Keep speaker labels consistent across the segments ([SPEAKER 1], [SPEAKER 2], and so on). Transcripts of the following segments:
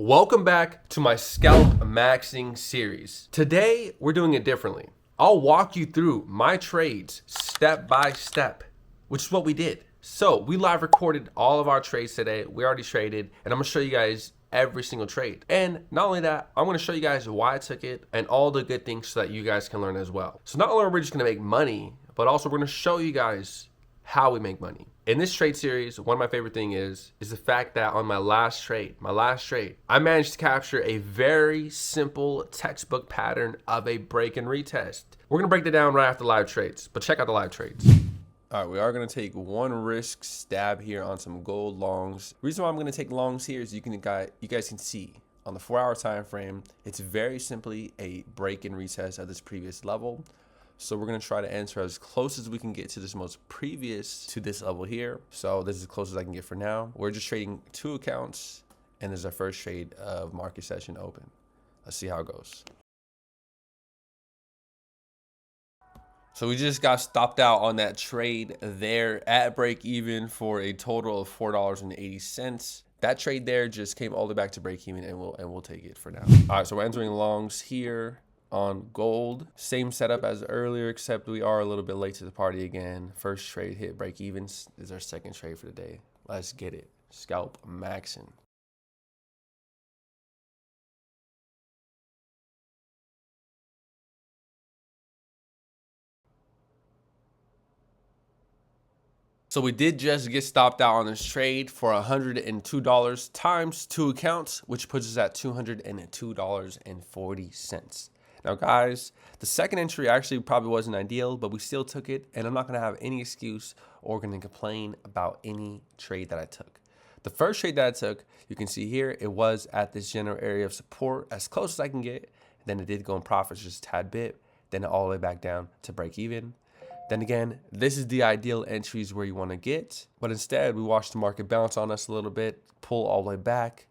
[SPEAKER 1] Welcome back to my scalp maxing series. Today, we're doing it differently. I'll walk you through my trades step by step, which is what we did. So we live recorded all of our trades today. We already traded, and I'm gonna show you guys every single trade. And not only that, I'm gonna show you guys why I took it and all the good things so that you guys can learn as well. So not only are we just gonna make money, but also we're gonna show you guys how we make money. In this trade series, one of my favorite thing is the fact that on my last trade, I managed to capture a very simple textbook pattern of a break and retest. We're gonna break that down right after live trades, but check out the live trades. All right, we are gonna take one risk stab here on some gold longs. The reason why I'm gonna take longs here is you guys can see on the 4-hour time frame, it's very simply a break and retest of this previous level. So we're gonna try to enter as close as we can get to this most previous to this level here. So this is as close as I can get for now. We're just trading 2 accounts, and this is our first trade of market session open. Let's see how it goes. So we just got stopped out on that trade there at break even for a total of $4.80. That trade there just came all the way back to break even, and we'll take it for now. All right, so we're entering longs here on gold. Same setup as earlier, except we are a little bit late to the party again. First trade hit break evens. This is our second trade for the day. Let's get it. Scalp maxing. So we did just get stopped out on this trade for $102 times 2 accounts, which puts us at $202.40. Now guys, the second entry actually probably wasn't ideal, but we still took it, and I'm not gonna have any excuse or gonna complain about any trade that I took. The first trade that I took, you can see here, it was at this general area of support as close as I can get. Then it did go in profits just a tad bit, then all the way back down to break even. Then again, this is the ideal entries where you want to get, but instead we watched the market bounce on us a little bit, pull all the way back,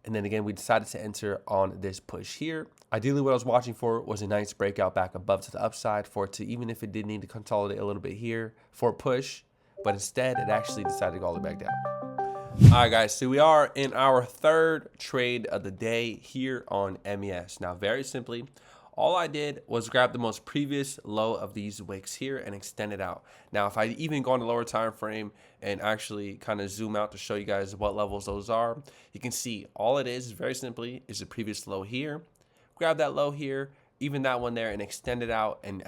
[SPEAKER 1] and then again we decided to enter on this push here. Ideally what I was watching for was a nice breakout back above to the upside for it to, even if it did need to consolidate a little bit here for a push, but instead it actually decided to go all the way back down. All right guys, so we are in our third trade of the day here on MES. Now very simply, all I did was grab the most previous low of these wicks here and extend it out. Now, if I even go on the lower time frame and actually kind of zoom out to show you guys what levels those are, you can see all it is very simply is the previous low here. Grab that low here, even that one there, and extend it out, and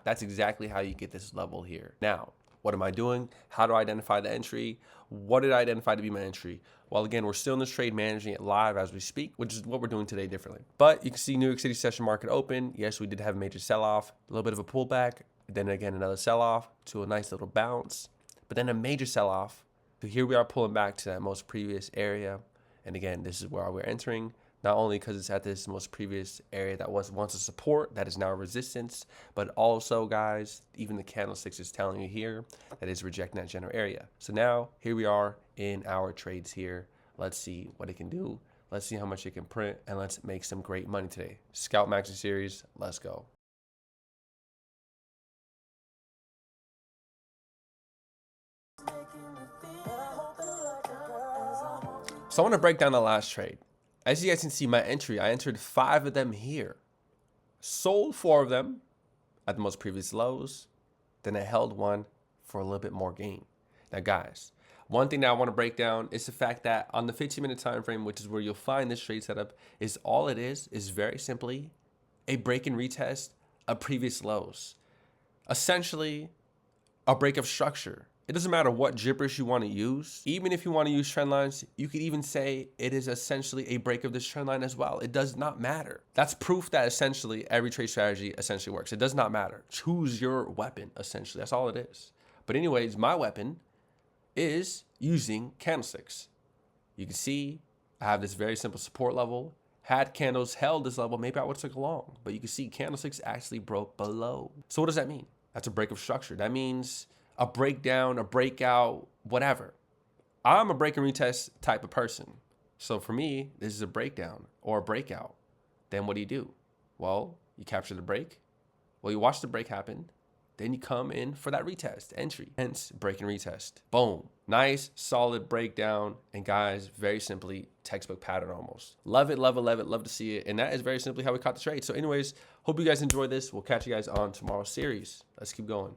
[SPEAKER 1] that's exactly how you get this level here. Now, what am I doing? How do I identify the entry? What did I identify to be my entry? Well, again, we're still in this trade managing it live as we speak, which is what we're doing today differently. But you can see New York City session market open. Yes, we did have a major sell-off, a little bit of a pullback, then again, another sell-off to a nice little bounce, but then a major sell-off. So here we are pulling back to that most previous area. And again, this is where we're entering. Not only because it's at this most previous area that was once a support, that is now resistance, but also, guys, even the candlesticks is telling you here that it's rejecting that general area. So now, here we are in our trades here. Let's see what it can do. Let's see how much it can print, and let's make some great money today. Scalp Maxing Series, let's go. So I want to break down the last trade. As you guys can see, my entry, I entered 5 of them here. Sold 4 of them at the most previous lows. Then I held one for a little bit more gain. Now guys, one thing that I want to break down is the fact that on the 15-minute time frame, which is where you'll find this trade setup, is all it is very simply a break and retest of previous lows. Essentially, a break of structure. It doesn't matter what gibberish you want to use. Even if you want to use trend lines, you could even say it is essentially a break of this trend line as well. It does not matter. That's proof that essentially every trade strategy essentially works. It does not matter. Choose your weapon, essentially. That's all it is. But anyways, my weapon is using candlesticks. You can see I have this very simple support level. Had candles held this level, maybe I would have took a long. But you can see candlesticks actually broke below. So what does that mean? That's a break of structure. That means a breakdown, a breakout, whatever. I'm a break and retest type of person. So for me, this is a breakdown or a breakout. Then what do? Well, you capture the break. Well, you watch the break happen. then you come in for that retest entry, hence break and retest. Boom. Nice, solid breakdown. And guys, very simply, textbook pattern almost. Love it, love it, love it, love to see it. And that is very simply how we caught the trade. So anyways, hope you guys enjoy this. We'll catch you guys on tomorrow's series. Let's keep going.